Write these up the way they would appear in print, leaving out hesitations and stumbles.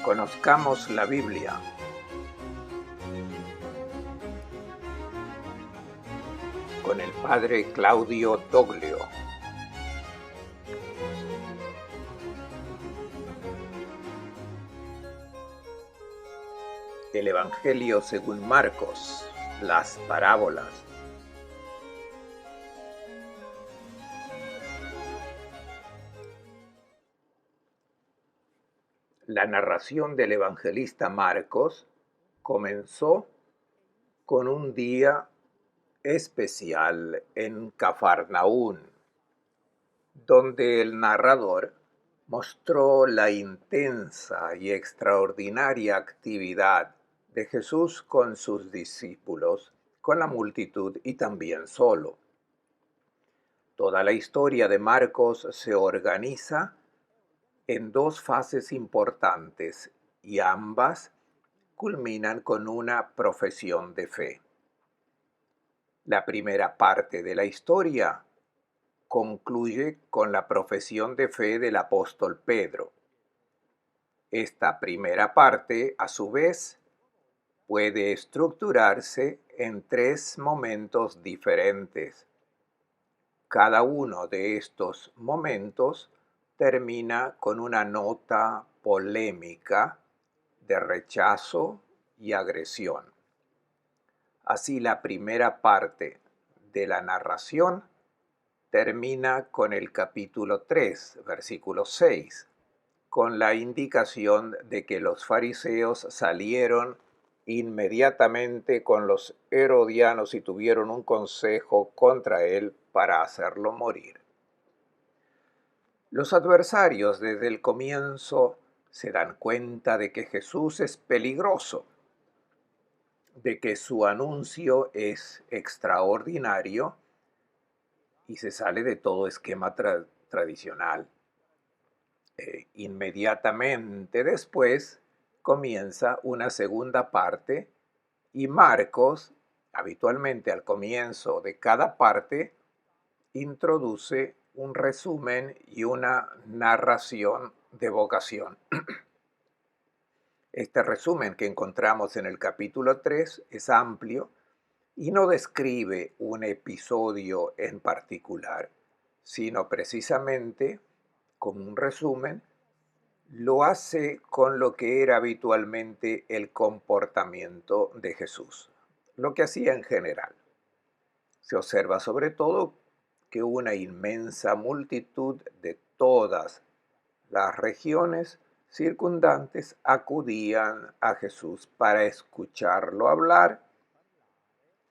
Conozcamos la Biblia. Con el padre Claudio Doglio. El Evangelio según Marcos, las parábolas. La narración del evangelista Marcos comenzó con un día especial en Cafarnaún, donde el narrador mostró la intensa y extraordinaria actividad de Jesús con sus discípulos, con la multitud y también solo. Toda la historia de Marcos se organiza en dos fases importantes y ambas culminan con una profesión de fe. La primera parte de la historia concluye con la profesión de fe del apóstol Pedro. Esta primera parte, a su vez, puede estructurarse en tres momentos diferentes. Cada uno de estos momentos termina con una nota polémica de rechazo y agresión. Así, la primera parte de la narración termina con el capítulo 3, versículo 6, con la indicación de que los fariseos salieron inmediatamente con los herodianos y tuvieron un consejo contra él para hacerlo morir. Los adversarios desde el comienzo se dan cuenta de que Jesús es peligroso, de que su anuncio es extraordinario y se sale de todo esquema tradicional. Inmediatamente después comienza una segunda parte y Marcos, habitualmente al comienzo de cada parte, introduce un resumen y una narración de vocación. Este resumen que encontramos en el capítulo 3 es amplio y no describe un episodio en particular, sino precisamente, como un resumen, lo hace con lo que era habitualmente el comportamiento de Jesús, lo que hacía en general. Se observa sobre todo que una inmensa multitud de todas las regiones circundantes acudían a Jesús para escucharlo hablar,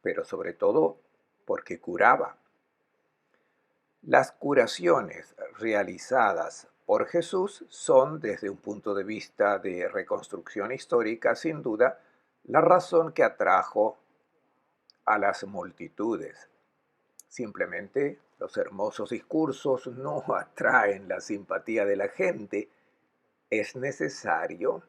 pero sobre todo porque curaba. Las curaciones realizadas por Jesús son, desde un punto de vista de reconstrucción histórica, sin duda, la razón que atrajo a las multitudes. Simplemente los hermosos discursos no atraen la simpatía de la gente. Es necesario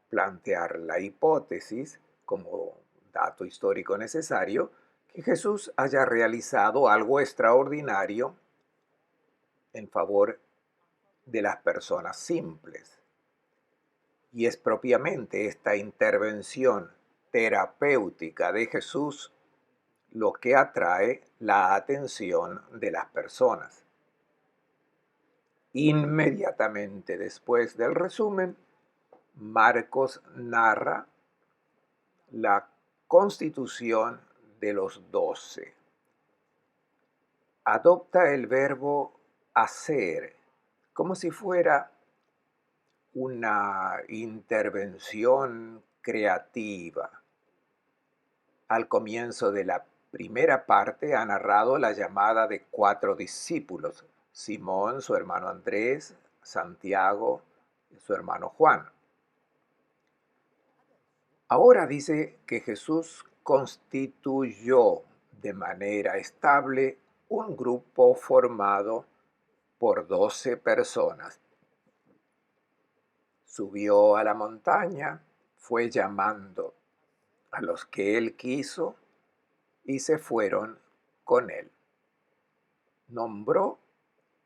plantear la hipótesis, como dato histórico necesario, que Jesús haya realizado algo extraordinario en favor de las personas simples. Y es propiamente esta intervención terapéutica de Jesús lo que atrae la atención de las personas. Inmediatamente después del resumen, Marcos narra la constitución de los 12. Adopta el verbo hacer como si fuera una intervención creativa. Al comienzo de la primera parte ha narrado la llamada de 4 discípulos: Simón, su hermano Andrés, Santiago y su hermano Juan. Ahora dice que Jesús constituyó de manera estable un grupo formado por 12 personas. Subió a la montaña, fue llamando a los que él quiso y se fueron con él. Nombró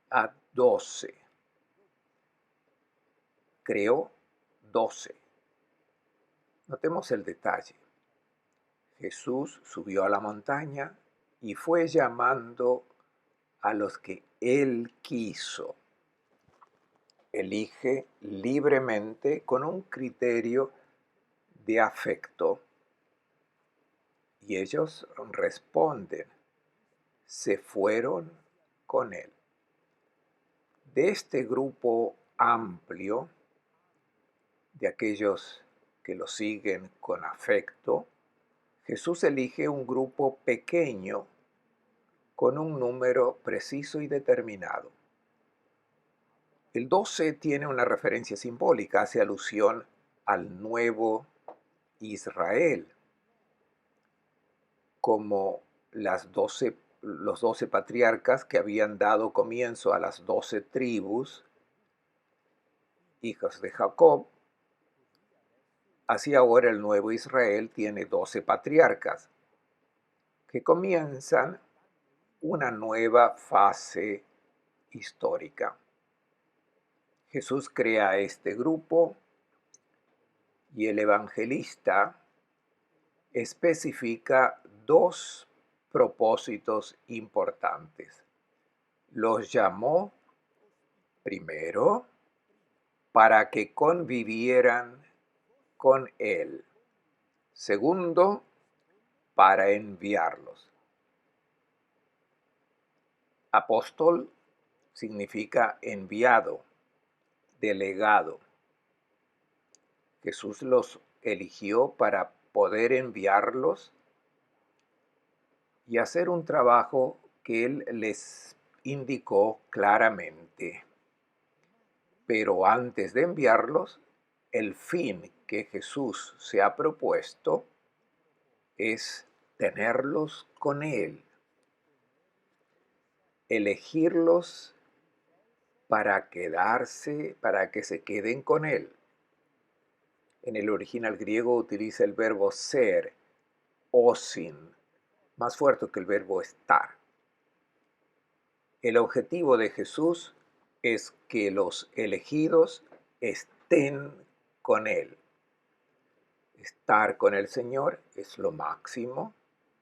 a 12. Creó 12. Notemos el detalle. Jesús subió a la montaña y fue llamando a los que él quiso. Elige libremente con un criterio de afecto y ellos responden, se fueron con él. De este grupo amplio, de aquellos que lo siguen con afecto, Jesús elige un grupo pequeño con un número preciso y determinado. El 12 tiene una referencia simbólica, hace alusión al nuevo Israel, como los 12 patriarcas que habían dado comienzo a las 12 tribus, hijos de Jacob. Así ahora el nuevo Israel tiene 12 patriarcas que comienzan una nueva fase histórica. Jesús crea este grupo y el evangelista especifica dos propósitos importantes. Los llamó primero para que convivieran con él. Segundo, para enviarlos. Apóstol significa enviado, delegado. Jesús los eligió para poder enviarlos y hacer un trabajo que él les indicó claramente. Pero antes de enviarlos, el fin que Jesús se ha propuesto es tenerlos con él, elegirlos para quedarse, para que se queden con él. En el original griego utiliza el verbo ser, osin, más fuerte que el verbo estar. El objetivo de Jesús es que los elegidos estén con él. Estar con el Señor es lo máximo,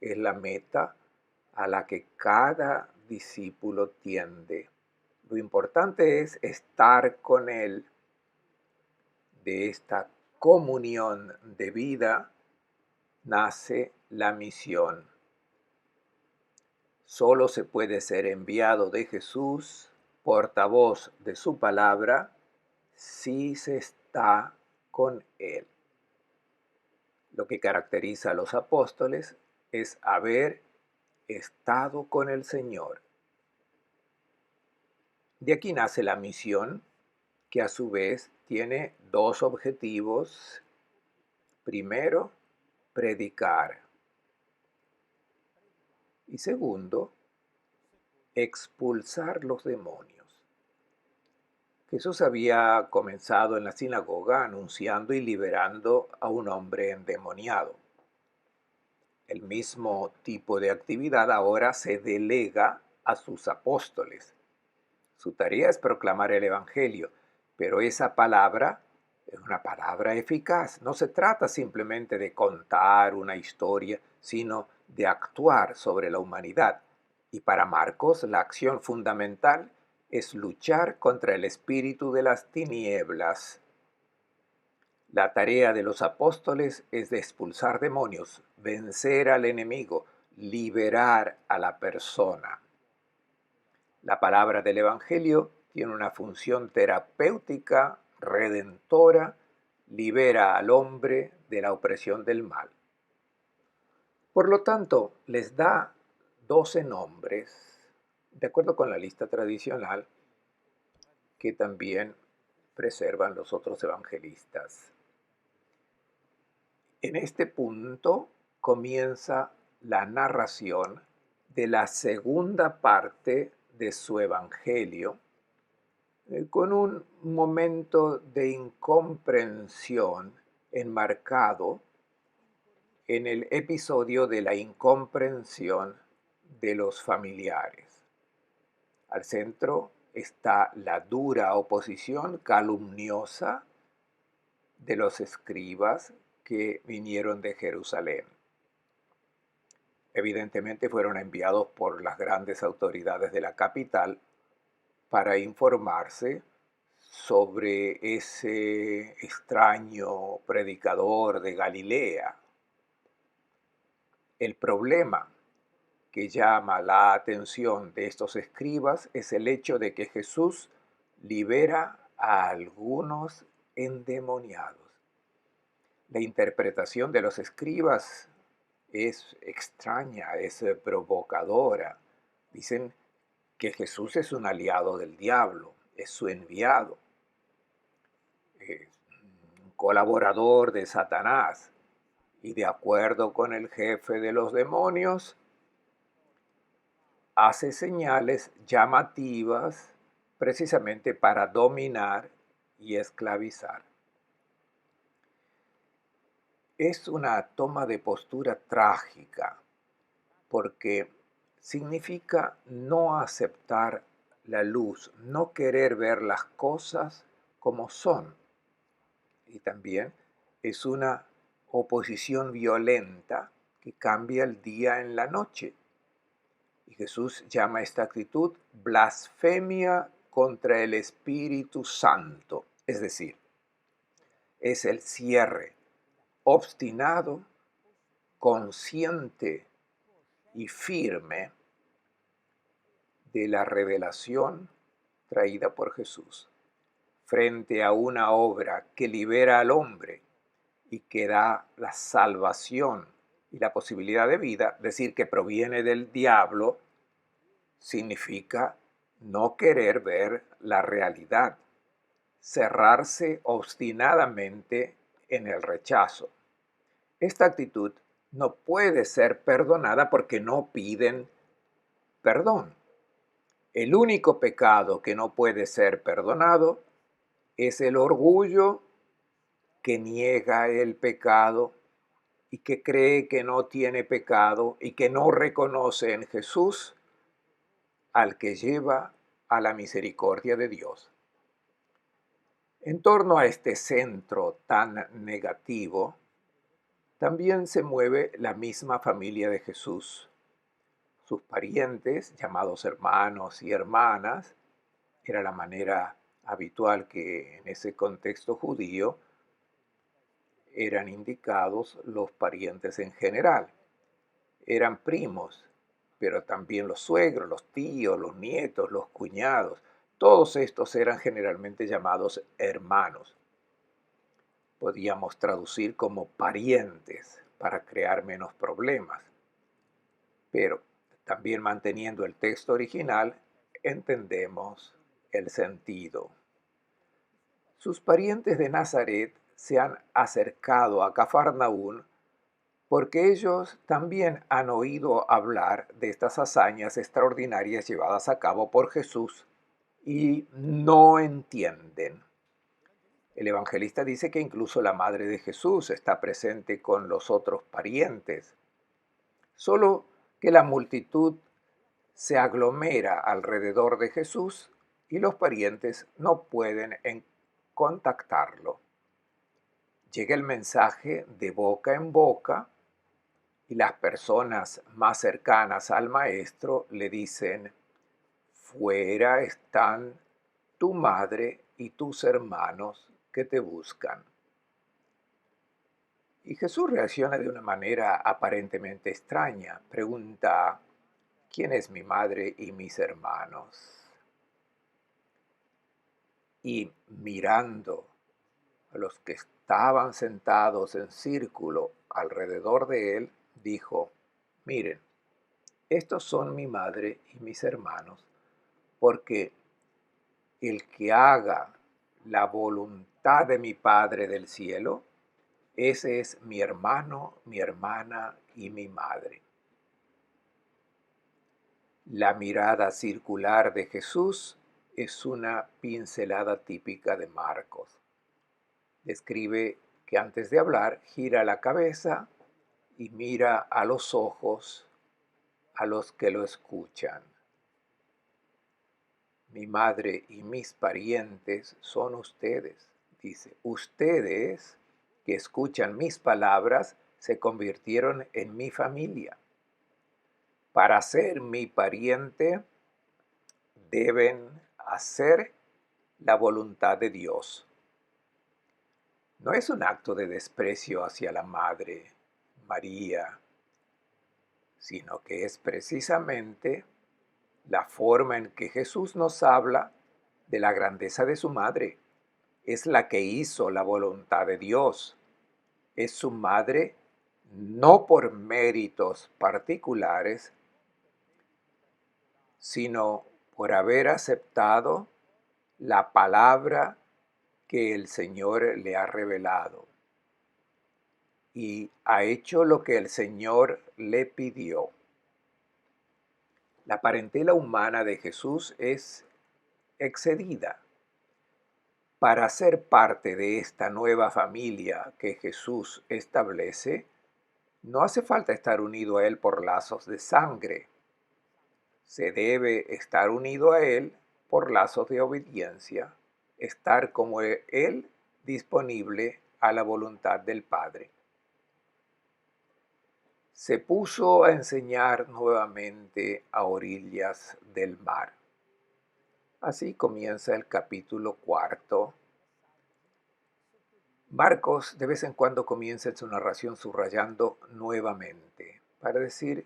es la meta a la que cada discípulo tiende. Lo importante es estar con Él. De esta comunión de vida nace la misión. Solo se puede ser enviado de Jesús, portavoz de su palabra, si se está con Él. Lo que caracteriza a los apóstoles es haber estado con el Señor. De aquí nace la misión, que a su vez tiene dos objetivos. Primero, predicar. Y segundo, expulsar los demonios. Jesús había comenzado en la sinagoga anunciando y liberando a un hombre endemoniado. El mismo tipo de actividad ahora se delega a sus apóstoles. Su tarea es proclamar el Evangelio, pero esa palabra es una palabra eficaz. No se trata simplemente de contar una historia, sino de actuar sobre la humanidad. Y para Marcos, la acción fundamental es luchar contra el espíritu de las tinieblas. La tarea de los apóstoles es de expulsar demonios, vencer al enemigo, liberar a la persona. La palabra del Evangelio tiene una función terapéutica, redentora, libera al hombre de la opresión del mal. Por lo tanto, les da 12 nombres, de acuerdo con la lista tradicional que también preservan los otros evangelistas. En este punto comienza la narración de la segunda parte de su evangelio, con un momento de incomprensión enmarcado en el episodio de la incomprensión de los familiares. Al centro está la dura oposición calumniosa de los escribas que vinieron de Jerusalén. Evidentemente fueron enviados por las grandes autoridades de la capital para informarse sobre ese extraño predicador de Galilea. El problema que llama la atención de estos escribas es el hecho de que Jesús libera a algunos endemoniados. La interpretación de los escribas es extraña, es provocadora. Dicen que Jesús es un aliado del diablo, es su enviado, es un colaborador de Satanás. Y de acuerdo con el jefe de los demonios, hace señales llamativas precisamente para dominar y esclavizar. Es una toma de postura trágica porque significa no aceptar la luz, no querer ver las cosas como son. Y también es una oposición violenta que cambia el día en la noche. Y Jesús llama esta actitud blasfemia contra el Espíritu Santo. Es decir, es el cierre obstinado, consciente y firme de la revelación traída por Jesús frente a una obra que libera al hombre y que da la salvación y la posibilidad de vida. Decir que proviene del diablo significa no querer ver la realidad, cerrarse obstinadamente en el rechazo. Esta actitud no puede ser perdonada porque no piden perdón. El único pecado que no puede ser perdonado es el orgullo que niega el pecado y que cree que no tiene pecado y que no reconoce en Jesús al que lleva a la misericordia de Dios. En torno a este centro tan negativo, también se mueve la misma familia de Jesús. Sus parientes, llamados hermanos y hermanas, era la manera habitual que en ese contexto judío eran indicados los parientes en general. Eran primos, pero también los suegros, los tíos, los nietos, los cuñados. Todos estos eran generalmente llamados hermanos. Podíamos traducir como parientes para crear menos problemas. Pero también manteniendo el texto original, entendemos el sentido. Sus parientes de Nazaret se han acercado a Cafarnaún porque ellos también han oído hablar de estas hazañas extraordinarias llevadas a cabo por Jesús y no entienden. El evangelista dice que incluso la madre de Jesús está presente con los otros parientes, solo que la multitud se aglomera alrededor de Jesús y los parientes no pueden contactarlo. Llega el mensaje de boca en boca y las personas más cercanas al maestro le dicen: fuera están tu madre y tus hermanos que te buscan. Y Jesús reacciona de una manera aparentemente extraña. Pregunta: ¿quién es mi madre y mis hermanos? Y mirando a los que estaban sentados en círculo alrededor de él, dijo: miren, estos son mi madre y mis hermanos, porque el que haga la voluntad de mi Padre del cielo, ese es mi hermano, mi hermana y mi madre. La mirada circular de Jesús es una pincelada típica de Marcos. Describe que antes de hablar gira la cabeza y mira a los ojos a los que lo escuchan. Mi madre y mis parientes son ustedes, Dice, ustedes que escuchan mis palabras se convirtieron en mi familia. Para ser mi pariente deben hacer la voluntad de Dios. No es un acto de desprecio hacia la Madre María, sino que es precisamente la forma en que Jesús nos habla de la grandeza de su madre. Es la que hizo la voluntad de Dios. Es su madre no por méritos particulares, sino por haber aceptado la palabra que el Señor le ha revelado y ha hecho lo que el Señor le pidió. La parentela humana de Jesús es excedida. Para ser parte de esta nueva familia que Jesús establece, no hace falta estar unido a Él por lazos de sangre. Se debe estar unido a Él por lazos de obediencia, estar como Él disponible a la voluntad del Padre. Se puso a enseñar nuevamente a orillas del mar. Así comienza el capítulo 4. Marcos de vez en cuando comienza en su narración subrayando nuevamente, para decir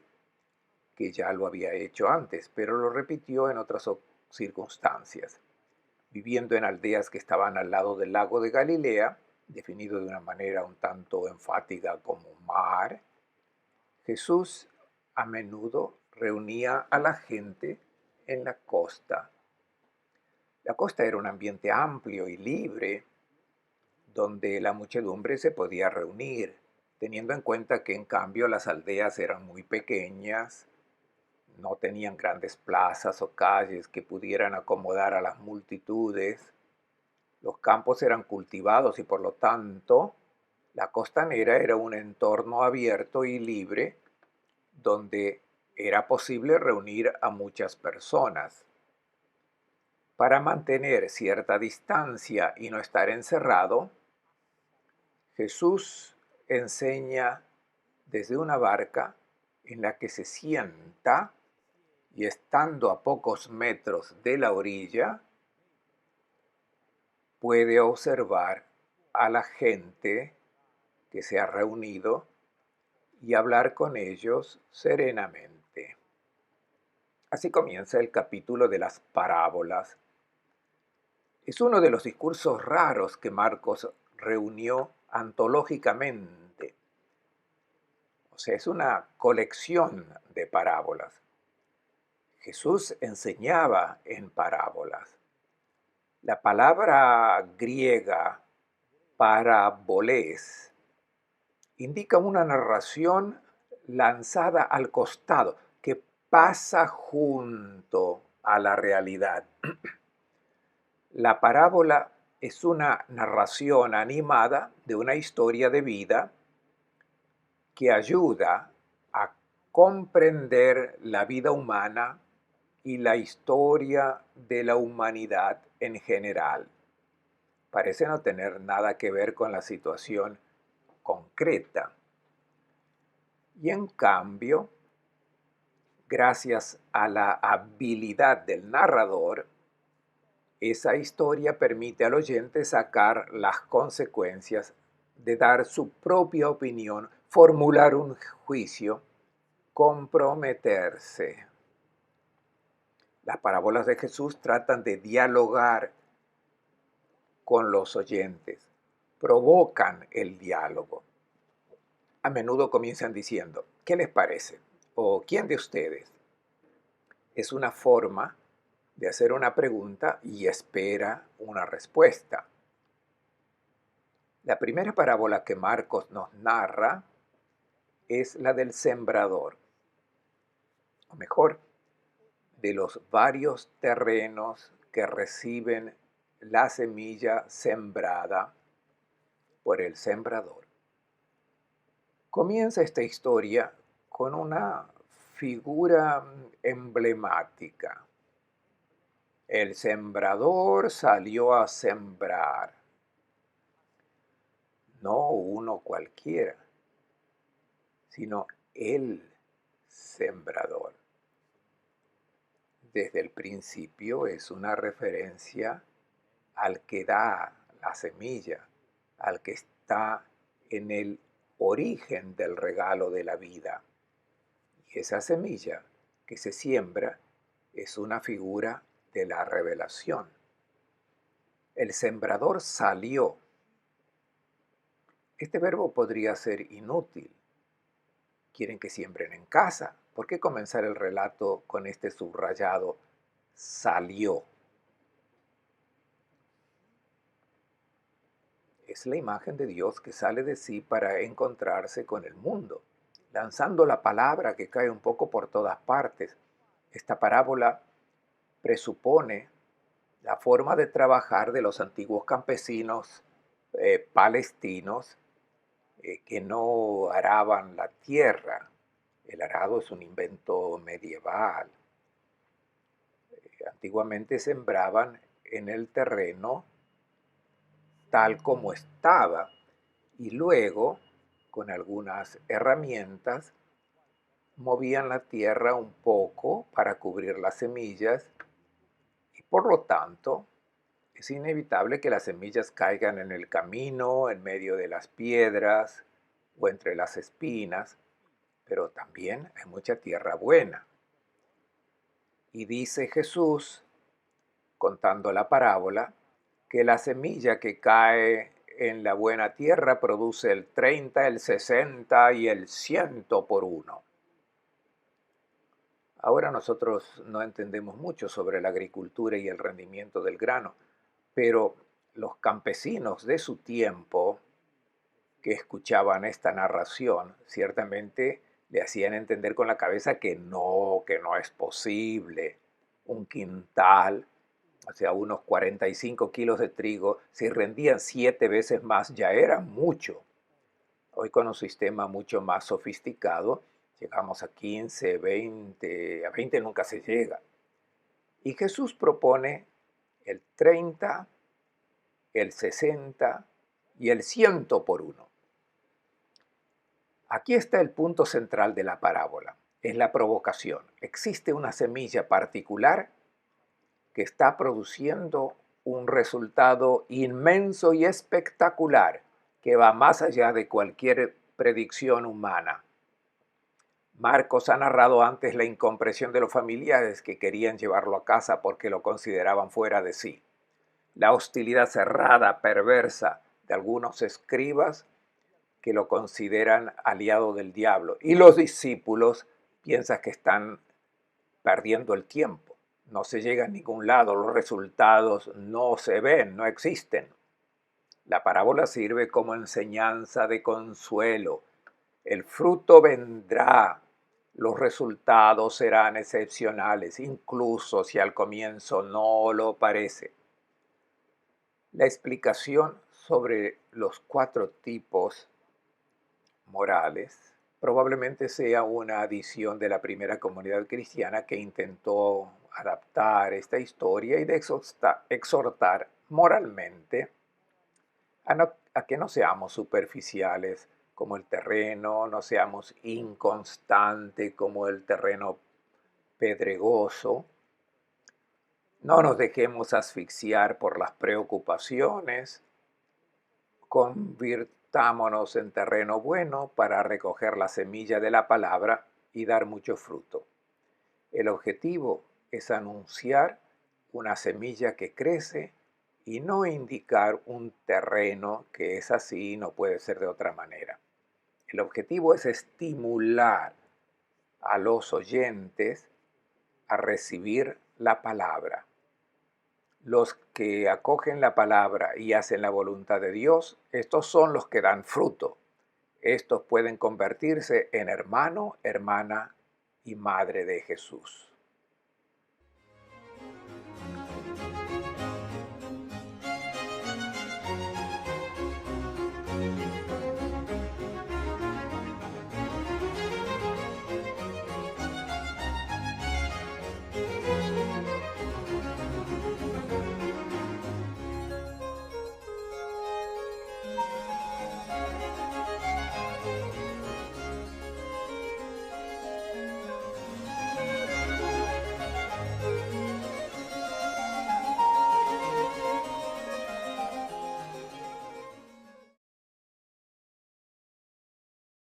que ya lo había hecho antes, pero lo repitió en otras circunstancias. Viviendo en aldeas que estaban al lado del lago de Galilea, definido de una manera un tanto enfática como mar, Jesús a menudo reunía a la gente en la costa. La costa era un ambiente amplio y libre, donde la muchedumbre se podía reunir, teniendo en cuenta que en cambio las aldeas eran muy pequeñas, no tenían grandes plazas o calles que pudieran acomodar a las multitudes. Los campos eran cultivados y por lo tanto la costanera era un entorno abierto y libre donde era posible reunir a muchas personas. Para mantener cierta distancia y no estar encerrado, Jesús enseña desde una barca en la que se sienta y estando a pocos metros de la orilla, puede observar a la gente que se ha reunido y hablar con ellos serenamente. Así comienza el capítulo de las parábolas. Es uno de los discursos raros que Marcos reunió antológicamente. O sea, es una colección de parábolas. Jesús enseñaba en parábolas. La palabra griega parabolés indica una narración lanzada al costado, que pasa junto a la realidad. La parábola es una narración animada de una historia de vida que ayuda a comprender la vida humana y la historia de la humanidad en general. Parece no tener nada que ver con la situación concreta. Y en cambio, gracias a la habilidad del narrador, esa historia permite al oyente sacar las consecuencias de dar su propia opinión, formular un juicio, comprometerse. Las parábolas de Jesús tratan de dialogar con los oyentes, provocan el diálogo. A menudo comienzan diciendo, ¿qué les parece? ¿O quién de ustedes? Es una forma de hacer una pregunta y espera una respuesta. La primera parábola que Marcos nos narra es la del sembrador, o mejor, de los varios terrenos que reciben la semilla sembrada por el sembrador. Comienza esta historia con una figura emblemática. El sembrador salió a sembrar. no uno cualquiera, sino el sembrador. Desde el principio es una referencia al que da la semilla, al que está en el origen del regalo de la vida. Y esa semilla que se siembra es una figura de la revelación. El sembrador salió. Este verbo podría ser inútil. Quieren que siembren en casa. ¿Por qué comenzar el relato con este subrayado? Salió. Es la imagen de Dios que sale de sí para encontrarse con el mundo, lanzando la palabra que cae un poco por todas partes. Esta parábola presupone la forma de trabajar de los antiguos campesinos palestinos que no araban la tierra. El arado es un invento medieval. Antiguamente sembraban en el terreno tal como estaba y luego, con algunas herramientas, movían la tierra un poco para cubrir las semillas y por lo tanto es inevitable que las semillas caigan en el camino, en medio de las piedras o entre las espinas, pero también hay mucha tierra buena. Y dice Jesús, contando la parábola, que la semilla que cae en la buena tierra produce el 30, el 60 y el 100 por uno. Ahora nosotros no entendemos mucho sobre la agricultura y el rendimiento del grano, pero los campesinos de su tiempo que escuchaban esta narración ciertamente le hacían entender con la cabeza que no es posible. Un quintal, o sea, unos 45 kilos de trigo, si rendían 7 veces más, ya era mucho. Hoy con un sistema mucho más sofisticado, llegamos a 15, 20, a 20 nunca se llega. Y Jesús propone el 30, el 60 y el 100 por uno. Aquí está el punto central de la parábola, es la provocación. Existe una semilla particular que está produciendo un resultado inmenso y espectacular que va más allá de cualquier predicción humana. Marcos ha narrado antes la incomprensión de los familiares que querían llevarlo a casa porque lo consideraban fuera de sí. La hostilidad cerrada, perversa de algunos escribas que lo consideran aliado del diablo. Y los discípulos piensan que están perdiendo el tiempo. No se llega a ningún lado, los resultados no se ven, no existen. La parábola sirve como enseñanza de consuelo. El fruto vendrá, los resultados serán excepcionales, incluso si al comienzo no lo parece. La explicación sobre los 4 tipos morales probablemente sea una adición de la primera comunidad cristiana que intentó adaptar esta historia y de exhortar moralmente a que no seamos superficiales como el terreno, no seamos inconstantes como el terreno pedregoso, no nos dejemos asfixiar por las preocupaciones, convirtámonos en terreno bueno para recoger la semilla de la palabra y dar mucho fruto. El objetivo es anunciar una semilla que crece y no indicar un terreno que es así y no puede ser de otra manera. El objetivo es estimular a los oyentes a recibir la palabra. Los que acogen la palabra y hacen la voluntad de Dios, estos son los que dan fruto. Estos pueden convertirse en hermano, hermana y madre de Jesús.